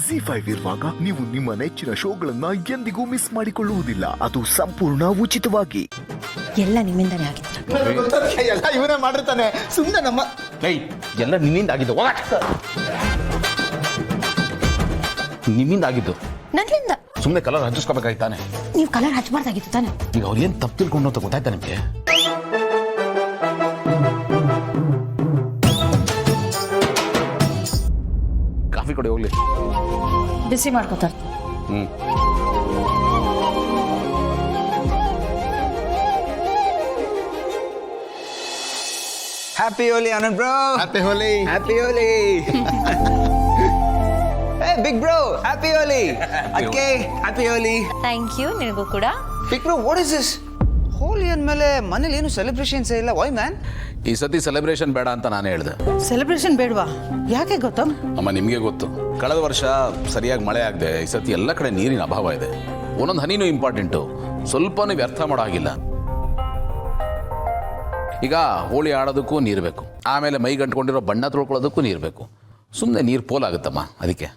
ZEE5 ಇರುವಾಗ ನೀವು ನಿಮ್ಮ ನೆಚ್ಚಿನ ಶೋಗಳನ್ನ ಎಂದಿಗೂ ಮಿಸ್ ಮಾಡಿಕೊಳ್ಳುವುದಿಲ್ಲ. ಅದು ಸಂಪೂರ್ಣ ಉಚಿತವಾಗಿ. ಎಲ್ಲ ನಿಮ್ಮಿಂದನೇ ಆಗಿತ್ತು. ಎಲ್ಲ ಇವನೇ ಮಾಡಿರ್ತಾನೆ. ಸುಮ್ಮನೆ ನಮ್ಮ ಎಲ್ಲ ನಿನ್ನಿಂದ ಆಗಿದ್ದು. ನಿಮ್ಮಿಂದ ಆಗಿದ್ದು ನನ್ನಿಂದ. ಸುಮ್ಮನೆ ಕಲರ್ ಹಚ್ಚಿಸ್ಕೋಬೇಕಾಯ್ತಾನೆ. ನೀವು ಕಲರ್ ಹಚ್ಚಬಾರ್ದಾಗಿತ್ತು ತಾನೆ. ಈಗ ಅವ್ರು ಏನ್ ತಪ್ಪು ತಿಳ್ಕೊಂಡು ಅಂತ ಗೊತ್ತಾಯ್ತಾ ನಿಮ್ಗೆ? ಕಾಫಿ ಕೊಡಿ ಹೋಗ್ಲಿ. ಬಿಸಿ ಮಾಡ್ಕೋತಾರೆ. Happy Holi Anand bro. Happy Holi. Happy Holi. Hey big bro, happy Holi. ಅದಕ್ಕೆ ಹ್ಯಾಪಿ ಹೋಲಿ. Thank you. ನಿನಗೂ ಕೂಡ. Big bro, what is this? Holi ಅಂದಮೇಲೆ ಮನೇಲಿ ಏನು ಸೆಲೆಬ್ರೇಷನ್ಸ್ ಇಲ್ಲ. Why man? ಈ ಸತಿ ಸೆಲೆಬ್ರೇಷನ್ ಬೇಡ ಅಂತ ನಾನೇ ಹೇಳಿದೆ. ಸೆಲೆಬ್ರೇಷನ್ ಬೇಡವಾ? ಯಾಕೆ ಗೌತಮ್? ಅಮ್ಮ ನಿಮಗೆ ಗೊತ್ತು, ಕಳೆದ ವರ್ಷ ಸರಿಯಾಗಿ ಮಳೆ ಆಗದೆ ಈ ಸತಿ ಎಲ್ಲ ಕಡೆ ನೀರಿನ ಅಭಾವ ಇದೆ. ಒಂದೊಂದು ಹನಿನೂ ಇಂಪಾರ್ಟೆಂಟು. ಸ್ವಲ್ಪನೂ ವ್ಯರ್ಥ ಮಾಡೋಗಿಲ್ಲ. ಈಗ ಹೋಳಿ ಆಡೋದಕ್ಕೂ ನೀರು ಬೇಕು, ಆಮೇಲೆ ಮೈ ಗಂಟ್ಕೊಂಡಿರೋ ಬಣ್ಣ ತೊಳ್ಕೊಳ್ಳೋದಕ್ಕೂ ನೀರು ಬೇಕು. ಸುಮ್ಮನೆ ನೀರು ಪೋಲಾಗುತ್ತಮ್ಮ. ಅದಕ್ಕೆ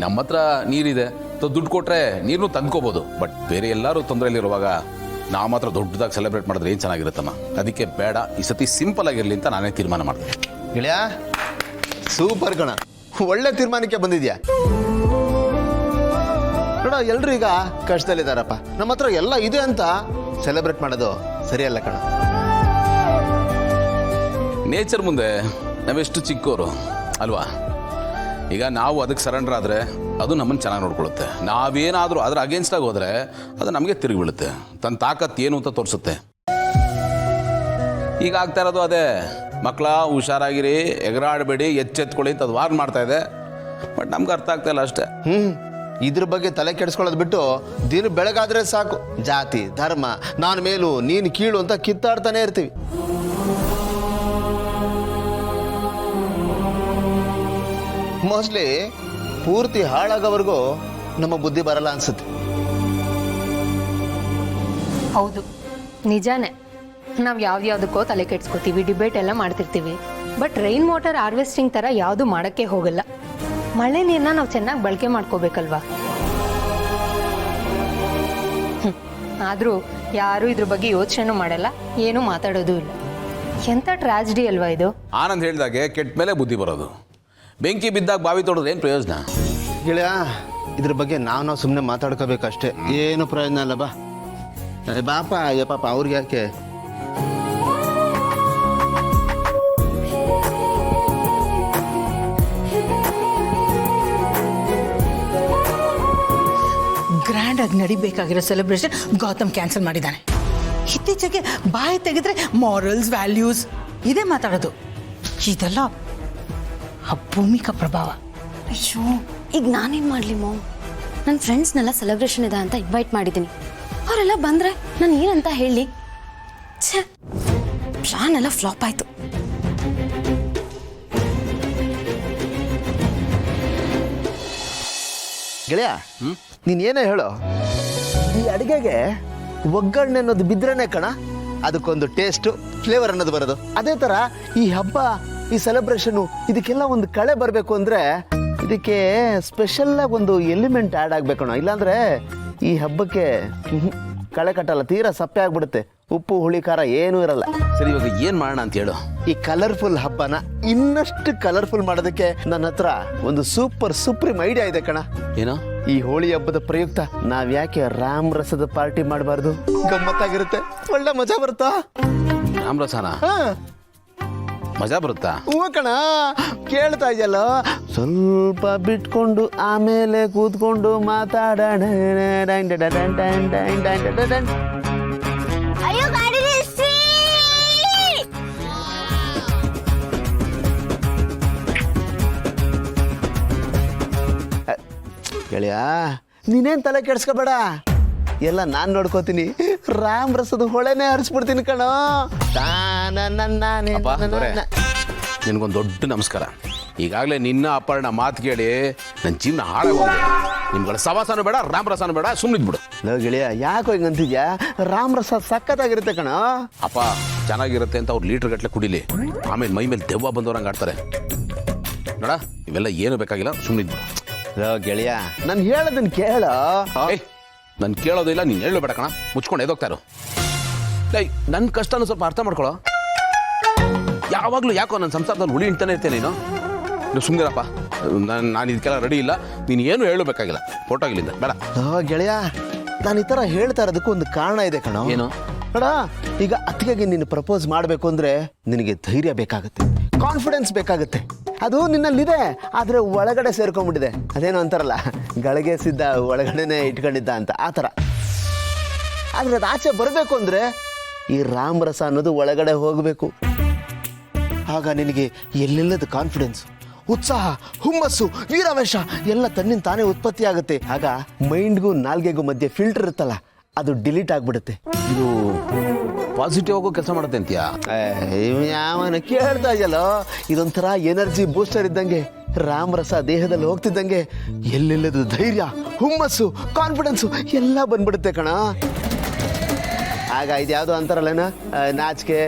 ನಮ್ಮ ಹತ್ರ ನೀರಿದೆ, ದುಡ್ಡು ಕೊಟ್ಟರೆ ನೀರನ್ನು ತಂದ್ಕೋಬೋದು. ಬಟ್ ಬೇರೆ ಎಲ್ಲರೂ ತೊಂದರೆಯಲ್ಲಿರುವಾಗ ನಾವು ಮಾತ್ರ ದೊಡ್ಡದಾಗಿ ಸೆಲೆಬ್ರೇಟ್ ಮಾಡಿದ್ರೆ ಏನು ಚೆನ್ನಾಗಿರುತ್ತಮ್ಮ. ಅದಕ್ಕೆ ಬೇಡ, ಈ ಸತಿ ಸಿಂಪಲ್ ಆಗಿರಲಿ ಅಂತ ನಾನೇ ತೀರ್ಮಾನ ಮಾಡಿದೆ. ಗೆಳೆಯ ಸೂಪರ್ ಕಣ, ಒಳ್ಳೆ ತೀರ್ಮಾನಕ್ಕೆ ಬಂದಿದ್ಯಾ ನೋಡ. ಎಲ್ರು ಈಗ ಕಷ್ಟದಲ್ಲಿದ್ದಾರಪ್ಪ. ನಮ್ಮ ಹತ್ರ ಎಲ್ಲ ಇದೆ ಅಂತ ಸೆಲೆಬ್ರೇಟ್ ಮಾಡೋದು ಸರಿಯಲ್ಲ ಕಣ. ನೇಚರ್ ಮುಂದೆ ನಾವೆಷ್ಟು ಚಿಕ್ಕೋರು ಅಲ್ವಾ? ಈಗ ನಾವು ಅದಕ್ಕೆ ಸರೆಂಡರ್ ಆದರೆ ಅದು ನಮ್ಮನ್ನು ಚೆನ್ನಾಗಿ ನೋಡ್ಕೊಳ್ಳುತ್ತೆ. ನಾವೇನಾದರೂ ಅದರ ಅಗೇನ್ಸ್ಟಾಗಿ ಹೋದರೆ ಅದು ನಮಗೆ ತಿರುಗಿ ಬೀಳುತ್ತೆ. ತನ್ನ ತಾಕತ್ತು ಏನು ಅಂತ ತೋರಿಸುತ್ತೆ. ಈಗ ಆಗ್ತಾ ಇರೋದು ಅದೇ. ಮಕ್ಕಳ ಹುಷಾರಾಗಿರಿ, ಎಗರಾಡಬೇಡಿ, ಎಚ್ಚೆತ್ಕೊಳ್ಳಿ ಅಂತ ಅದು ವಾರ್ನ್ ಮಾಡ್ತಾ ಇದೆ. ಬಟ್ ನಮ್ಗೆ ಅರ್ಥ ಆಗ್ತಾ ಇಲ್ಲ ಅಷ್ಟೇ. ಇದ್ರ ಬಗ್ಗೆ ತಲೆ ಕೆಡಿಸ್ಕೊಳ್ಳೋದು ಬಿಟ್ಟು ದಿನ ಬೆಳಗಾದ್ರೆ ಸಾಕು ಜಾತಿ ಧರ್ಮ, ನಾನು ಮೇಲು ನೀನು ಕೀಳು ಅಂತ ಕಿತ್ತಾಡ್ತಾನೆ ಇರ್ತೀವಿ. ಮೋಸ್ಟ್ಲಿ ಪೂರ್ತಿ ಹಾಳಾಗೋವರೆಗೂ ನಮ್ಮ ಬುದ್ಧಿ ಬರಲ್ಲ ಅನ್ಸುತ್ತೆ. ಹೌದು, ನಿಜಾನೇ. ನಾವು ಯಾವ್ದಾವುದಕ್ಕೋ ತಲೆ ಕೆಡ್ಸ್ಕೊತೀವಿ, ಡಿಬೇಟ್ ಎಲ್ಲ ಮಾಡ್ತಿರ್ತೀವಿ. ಬಟ್ ರೈನ್ ವಾಟರ್ ಹಾರ್ವೆಸ್ಟಿಂಗ್ ಥರ ಯಾವುದು ಮಾಡೋಕ್ಕೆ ಹೋಗಲ್ಲ. ಮಳೆ ನೀರನ್ನ ನಾವು ಚೆನ್ನಾಗಿ ಬಳಕೆ ಮಾಡ್ಕೋಬೇಕಲ್ವಾ? ಆದರೂ ಯಾರೂ ಇದ್ರ ಬಗ್ಗೆ ಯೋಚನೆ ಮಾಡಲ್ಲ, ಏನೂ ಮಾತಾಡೋದು ಇಲ್ಲ. ಎಂಥ ಟ್ರಾಜಿಡಿ ಅಲ್ವಾ ಇದು? ಆನಂದ್ ಹೇಳಿದಾಗೆ ಕೆಟ್ಟ ಮೇಲೆ ಬುದ್ಧಿ ಬರೋದು. ಬೆಂಕಿ ಬಿದ್ದಾಗ ಬಾವಿ ತೊಡೋದು ಏನು ಪ್ರಯೋಜನ? ಗೆಳೆಯ ಇದ್ರ ಬಗ್ಗೆ ನಾವು ಸುಮ್ಮನೆ ಮಾತಾಡ್ಕೋಬೇಕಷ್ಟೇ, ಏನು ಪ್ರಯೋಜನ ಅಲ್ಲ. ಬಾ ಬಾಪ, ಅಯ್ಯ ಪಾಪ ಅವ್ರಿಗೆ ಯಾಕೆ. ಗ್ರ್ಯಾಂಡ್ ಆಗಿ ನಡಿಬೇಕಾಗಿರೋ ಸೆಲೆಬ್ರೇಷನ್ ಗೌತಮ್ ಕ್ಯಾನ್ಸಲ್ ಮಾಡಿದ್ದಾನೆ. ಇತ್ತೀಚೆಗೆ ಬಾಯಿ ತೆಗೆದ್ರೆ ಮಾರಲ್ಸ್, ವ್ಯಾಲ್ಯೂಸ್ ಇದೇ ಮಾತಾಡೋದು. ಇದೆಲ್ಲ ಆ ಭೂಮಿಕಾ ಪ್ರಭಾವ. ಅಯ್ಯೋ, ಈಗ ನಾನೇನು ಮಾಡಲಿ ಮಾಮ್? ನನ್ನ ಫ್ರೆಂಡ್ಸ್ನೆಲ್ಲ ಸೆಲೆಬ್ರೇಷನ್ ಇದೆ ಅಂತ ಇನ್ವೈಟ್ ಮಾಡಿದ್ದೀನಿ. ಅವರೆಲ್ಲ ಬಂದರೆ ನಾನು ಏನಂತ ಹೇಳಿ? ಛೇ, ಪ್ಲಾನ್ ಎಲ್ಲ ಫ್ಲಾಪ್ ಆಯಿತು. ಗೆಳೆಯ ನೀನೇನೇ ಹೇಳೋ, ಈ ಅಡಿಗೆಗೆ ಒಗ್ಗರಣೆ ಅನ್ನೋದು ಬಿದ್ರೇನೆ ಕಣ ಅದಕ್ಕೊಂದು ಟೇಸ್ಟು, ಫ್ಲೇವರ್ ಅನ್ನೋದು ಬರೋದು. ಅದೇ ಥರ ಈ ಹಬ್ಬ, ಈ ಸೆಲೆಬ್ರೇಷನು, ಇದಕ್ಕೆಲ್ಲ ಒಂದು ಕಳೆ ಬರಬೇಕು ಅಂದರೆ ಇದಕ್ಕೆ ಸ್ಪೆಷಲ್ಲಾಗಿ ಒಂದು ಎಲಿಮೆಂಟ್ ಆ್ಯಡ್ ಆಗಬೇಕಣ. ಇಲ್ಲಾಂದರೆ ಈ ಹಬ್ಬಕ್ಕೆ ಕಳೆ ಕಟ್ಟಲ್ಲ, ತೀರಾ ಸಪ್ಪೆ ಆಗ್ಬಿಡುತ್ತೆ. ಉಪ್ಪು ಹುಳಿ ಖಾರ ಏನೂ ಇರಲ್ಲ. ಸರಿ, ಇವಾಗ ಏನು ಮಾಡೋಣ ಅಂತ ಹೇಳು. ಈ ಕಲರ್ಫುಲ್ ಹಬ್ಬನ ಇನ್ನಷ್ಟು ಕಲರ್ಫುಲ್ ಮಾಡೋದಕ್ಕೆ ನನ್ನ ಹತ್ರ ಒಂದು ಸುಪ್ರೀಂ ಐಡಿಯಾ ಇದೆ ಕಣ. ಏನೋ? ಈ ಹೋಳಿ ಹಬ್ಬದ ಪ್ರಯುಕ್ತ ನಾವ್ ಯಾಕೆ ರಾಮ್ ರಸದ ಪಾರ್ಟಿ ಮಾಡಬಾರ್ದು? ಗಮ್ಮತ್ತಾಗಿರುತ್ತೆ, ಒಳ್ಳೆ ಮಜಾ ಬರುತ್ತಾ? ರಾಮ್ ರಸನ ಮಜಾ ಬರುತ್ತಾ? ಹೂ ಕಣ, ಕೇಳ್ತಾ ಇದೆಯಲ್ಲ. ಸ್ವಲ್ಪ ಬಿಟ್ಕೊಂಡು ಆಮೇಲೆ ಕೂತ್ಕೊಂಡು ಮಾತಾಡೋಣ. ಗೆಳೆಯ ನೀನೇನ್ ತಲೆ ಕೆಡ್ಸ್ಕೋಬೇಡ, ಎಲ್ಲ ನಾನ್ ನೋಡ್ಕೋತೀನಿ. ರಾಮ್ ರಸದ ಹೊಳೆನೇ ಹರಿಸ್ಬಿಡ್ತೀನಿ ಕಣೋ. ನಿನಗೊಂದು ದೊಡ್ಡ ನಮಸ್ಕಾರ. ಈಗಾಗಲೇ ನಿನ್ನ ಅಪ್ಪರ್ಣ ಮಾತು ಕೇಳಿ ನನ್ನ ಜೀವನ ಹಾಳಾಗೋಗಿದೆ. ನಿಮ್ಗಳ ಸವಾಸನೂ ಬೇಡ, ರಾಮ್ ರಸನೂ ಬೇಡ, ಸುಮ್ಮನಿದ್ಬಿಡು. ಲೋ ಗೆಳೆಯ, ಯಾಕೋ ಹಿಂಗಂತಿದ್ಯಾ? ರಾಮ್ ರಸ ಸಖತ್ತಾಗಿರುತ್ತೆ ಕಣೋ. ಅಪ್ಪ ಚೆನ್ನಾಗಿರುತ್ತೆ ಅಂತ ಅವ್ರು ಲೀಟರ್ ಗಟ್ಟಲೆ ಕುಡಿಲಿ, ಆಮೇಲೆ ಮೈ ಮೇಲೆ ದೆವ್ವ ಬಂದವ್ರಂಗೆ ಆಡ್ತಾರೆ. ನೋಡ ಇವೆಲ್ಲ ಏನು ಬೇಕಾಗಿಲ್ಲ ಸುಮ್ಮನೆ ಗೆಳೆಯ ನಾನು ಹೇಳೋದನ್ನ ಕೇಳ. ಏಯ್ ನಾನು ಕೇಳೋದಿಲ್ಲ, ನೀನು ಹೇಳಬೇಡ ಕಣ, ಮುಚ್ಕೊಂಡು ಎದೋಗ್ತಾರು. ಏಯ್ ನನ್ನ ಕಷ್ಟನ ಸ್ವಲ್ಪ ಅರ್ಥ ಮಾಡ್ಕೊಳ್ಳೋ. ಯಾವಾಗಲೂ ಯಾಕೋ ನನ್ನ ಸಂಸಾರದಲ್ಲಿ ಹುಳಿ ಇಂತಾನೆ ಇರ್ತೇನೆ ನೀನು. ಸುಮ್ಮನಿರಪ್ಪ, ನಾನು ಇದಕ್ಕೆಲ್ಲ ರೆಡಿ ಇಲ್ಲ, ನೀನು ಏನು ಹೇಳಬೇಕಾಗಿಲ್ಲ, ಫೋಟೋಗಿಲ್ಲಿಂದ ಬೇಡ. ಗೆಳೆಯ ನಾನು ಈ ಥರ ಹೇಳ್ತಾ ಇರೋದಕ್ಕೂ ಒಂದು ಕಾರಣ ಇದೆ ಕಣೋ. ಏನು? ನೋಡ, ಈಗ ಅತ್ತಿಗೆಗೆ ನೀನು ಪ್ರಪೋಸ್ ಮಾಡಬೇಕು ಅಂದರೆ ನಿನಗೆ ಧೈರ್ಯ ಬೇಕಾಗುತ್ತೆ, ಕಾನ್ಫಿಡೆನ್ಸ್ ಬೇಕಾಗುತ್ತೆ. ಅದು ನಿನ್ನಲ್ಲಿದೆ, ಆದರೆ ಒಳಗಡೆ ಸೇರ್ಕೊಂಡ್ಬಿಟ್ಟಿದೆ. ಅದೇನೋ ಅಂತಾರಲ್ಲ, ಗಳಿಗೆ ಸಿದ್ಧ ಒಳಗಡೆನೆ ಇಟ್ಕೊಂಡಿದ್ದ ಅಂತ, ಆ ಥರ. ಆದರೆ ಅದು ಆಚೆ ಬರಬೇಕು ಅಂದರೆ ಈ ರಾಮರಸ ಅನ್ನೋದು ಒಳಗಡೆ ಹೋಗಬೇಕು. ಆಗ ನಿನಗೆ ಎಲ್ಲೆಲ್ಲದ ಕಾನ್ಫಿಡೆನ್ಸ್, ಉತ್ಸಾಹ, ಹುಮ್ಮಸ್ಸು, ವೀರಾವೇಶ ಎಲ್ಲ ತನ್ನಿಂದ ತಾನೇ ಉತ್ಪತ್ತಿ ಆಗುತ್ತೆ. ಆಗ ಮೈಂಡ್ಗೂ ನಾಲ್ಗೆಗೂ ಮಧ್ಯೆ ಫಿಲ್ಟರ್ ಇರುತ್ತಲ್ಲ, ಅದು ಡಿಲೀಟ್ ಆಗಿಬಿಡುತ್ತೆ. ಇದು ಪಾಸಿಟಿವ್ ಆಗೋ ಕೆಲಸ ಮಾಡುತ್ತೆ ಅಂತೀಯ? ಯಾವನ ಕೇಳ್ತಾ ಇದೆಯಲ್ಲೋ, ಇದೊಂಥರ ಎನರ್ಜಿ ಬೂಸ್ಟರ್ ಇದ್ದಂಗೆ. ರಾಮರಸ ದೇಹದಲ್ಲಿ ಹೋಗ್ತಿದ್ದಂಗೆ ಎಲ್ಲೆಲ್ಲದು ಧೈರ್ಯ, ಹುಮ್ಮಸ್ಸು, ಕಾನ್ಫಿಡೆನ್ಸು ಎಲ್ಲ ಬಂದ್ಬಿಡುತ್ತೆ ಕಣ. ಆಗ ಇದ್ಯಾವುದು ಅಂತಾರಲ್ಲೇನ, ನಾಚಿಕೆ,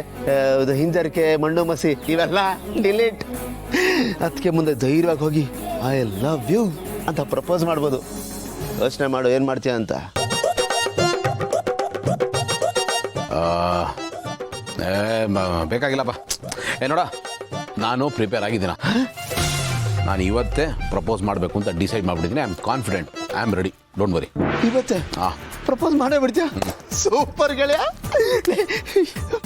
ಹಿಂಜರಿಕೆ, ಮಣ್ಣು ಮಸಿ ಇವೆಲ್ಲ ಡಿಲೀಟ್. ಅದಕ್ಕೆ ಮುಂದೆ ಧೈರ್ಯವಾಗಿ ಹೋಗಿ ಐ ಲವ್ ಯು ಅಂತ ಪ್ರಪೋಸ್ ಮಾಡ್ಬೋದು. ಯೋಚನೆ ಮಾಡು ಏನು ಮಾಡ್ತೀಯ ಅಂತ. ಬೇಕಾಗಿಲ್ಲಪ್ಪ. ನೋಡ, ನಾನು ಪ್ರಿಪೇರ್ ಆಗಿದ್ದೀನ. ನಾನು ಇವತ್ತೇ ಪ್ರಪೋಸ್ ಮಾಡಬೇಕು ಅಂತ ಡಿಸೈಡ್ ಮಾಡಿಬಿಟ್ಟಿದ್ದೀನಿ. I am confident, I am ready, don't worry. ಇವತ್ತೇ ಪ್ರಪೋಸ್ ಮಾಡೇ ಬಿಡ್ತೀಯ? ಸೂಪರ್ ಗೆಳೆಯ.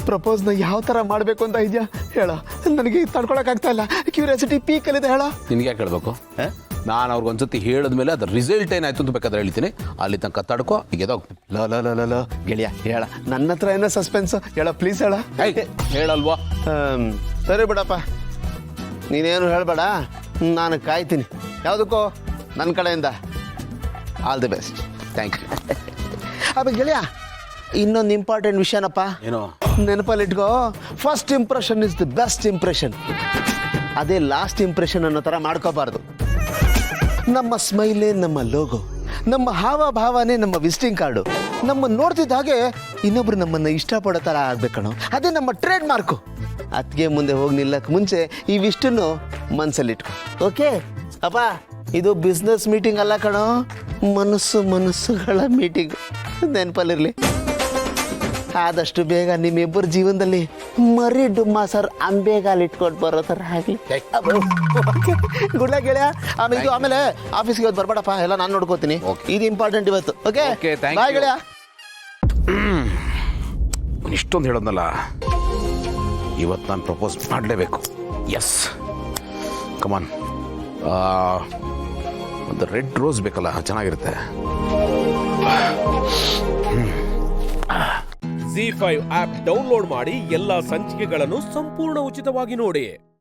ಪ್ರಪೋಸ್ನ ಯಾವ ಥರ ಮಾಡಬೇಕು ಅಂತ ಇದೆಯಾ ಹೇಳ, ನನಗೆ ತಡ್ಕೊಳಕ್ಕಾಗ್ತಾ ಇಲ್ಲ. ಕ್ಯೂರಿಯಾಸಿಟಿ ಪೀಕಲ್ಲಿದೆ, ಹೇಳ. ನಿನಗೆ ಯಾಕೆ ಹೇಳಬೇಕು? ನಾನು ಅವ್ರಿಗೊಂದ್ಸತಿ ಹೇಳಿದ್ಮೇಲೆ ಅದ್ರ ರಿಸಲ್ಟ್ ಏನಾಯ್ತು ಅಂತ ಬೇಕಾದ್ರೆ ಹೇಳ್ತೀನಿ. ಅಲ್ಲಿ ತನಕ ತಡ್ಕೋ, ಈಗ ಎದೋಗ್. ಲ ಗೆಳೆಯ ಹೇಳ, ನನ್ನ ಹತ್ರ ಏನೋ ಸಸ್ಪೆನ್ಸ್, ಹೇಳ ಪ್ಲೀಸ್ ಹೇಳ. ಹೇಳಲ್ವಾ? ಸರಿ ಬಿಡಪ್ಪ, ನೀನೇನು ಹೇಳಬೇಡ, ನಾನು ಕಾಯ್ತೀನಿ. ಯಾವುದಕ್ಕೋ ನನ್ನ ಕಡೆಯಿಂದ all the best. Thank you. ಆಮೇಲೆ ಗೆಳೆಯ, ಇನ್ನೊಂದು ಇಂಪಾರ್ಟೆಂಟ್ ವಿಷಯನಪ್ಪ, ಏನು? ನೆನಪಲ್ಲಿ ಇಟ್ಕೋ. First impression is the best impression. ಅದೇ ಲಾಸ್ಟ್ ಇಂಪ್ರೆಷನ್ ಅನ್ನೋ ಥರ ಮಾಡ್ಕೋಬಾರ್ದು. ನಮ್ಮ ಸ್ಮೈಲೇ ನಮ್ಮ ಲೋಗೋ, ನಮ್ಮ ಹಾವಭಾವನೇ ನಮ್ಮ ವಿಸಿಟಿಂಗ್ ಕಾರ್ಡು. ನಮ್ಮ ನೋಡ್ತಿದ್ದ ಹಾಗೆ ಇನ್ನೊಬ್ರು ನಮ್ಮನ್ನು ಇಷ್ಟಪಡೋ ಥರ ಆಗ್ಬೇಕಣೋ, ಅದೇ ನಮ್ಮ ಟ್ರೇಡ್ ಮಾರ್ಕು. ಅದಕ್ಕೆ ಮುಂದೆ ಹೋಗಿ ನಿಲ್ಲಕ್ಕೆ ಮುಂಚೆ ಇವಿಷ್ಟನ್ನು ಮನಸ್ಸಲ್ಲಿಟ್ಕೊ. ಓಕೆ ಅಪ್ಪ, ಇದು ಬಿಸ್ನೆಸ್ ಮೀಟಿಂಗ್ ಅಲ್ಲ ಕಣೋ, ಮನಸ್ಸುಗಳ ಮೀಟಿಂಗ್. ನೆನಪಲ್ಲಿರಲಿ. ಆದಷ್ಟು ಬೇಗ ನಿಮ್ಮಿಬ್ಬರ ಜೀವನದಲ್ಲಿ ಮರಿ ಡುಮ್ಮ ಸರ್ ಅಂಬೆಗಾಲ್ ಇಟ್ಕೊಂಡು ಬರೋ ಥರ ಆಗಲಿ. ಗುಡ್ಲ ಗೆಳೆಯ. ಆಮೇಲೆ ಆಫೀಸ್ಗೆ ಇವತ್ತು ಬರ್ಬೇಡಪ್ಪ, ಎಲ್ಲ ನಾನು ನೋಡ್ಕೋತೀನಿ. ಇದು ಇಂಪಾರ್ಟೆಂಟ್ ಇವತ್ತು. ಓಕೆ ಬಾಯ್ ಗೆಳೆಯ. ಇಷ್ಟೊಂದು ಹೇಳೋದ್ನಲ್ಲ, ಇವತ್ತು ನಾನು ಪ್ರಪೋಸ್ ಮಾಡಲೇಬೇಕು. ಎಸ್, ಕಮಾನ್. ಒಂದು ರೆಡ್ ರೋಸ್ ಬೇಕಲ್ಲ, ಚೆನ್ನಾಗಿರುತ್ತೆ. ZEE5 ಆಪ್ ಡೌನ್ಲೋಡ್ ಮಾಡಿ ಎಲ್ಲಾ ಸಂಚಿಕೆಗಳನ್ನು ಸಂಪೂರ್ಣ ಉಚಿತವಾಗಿ ನೋಡಿ.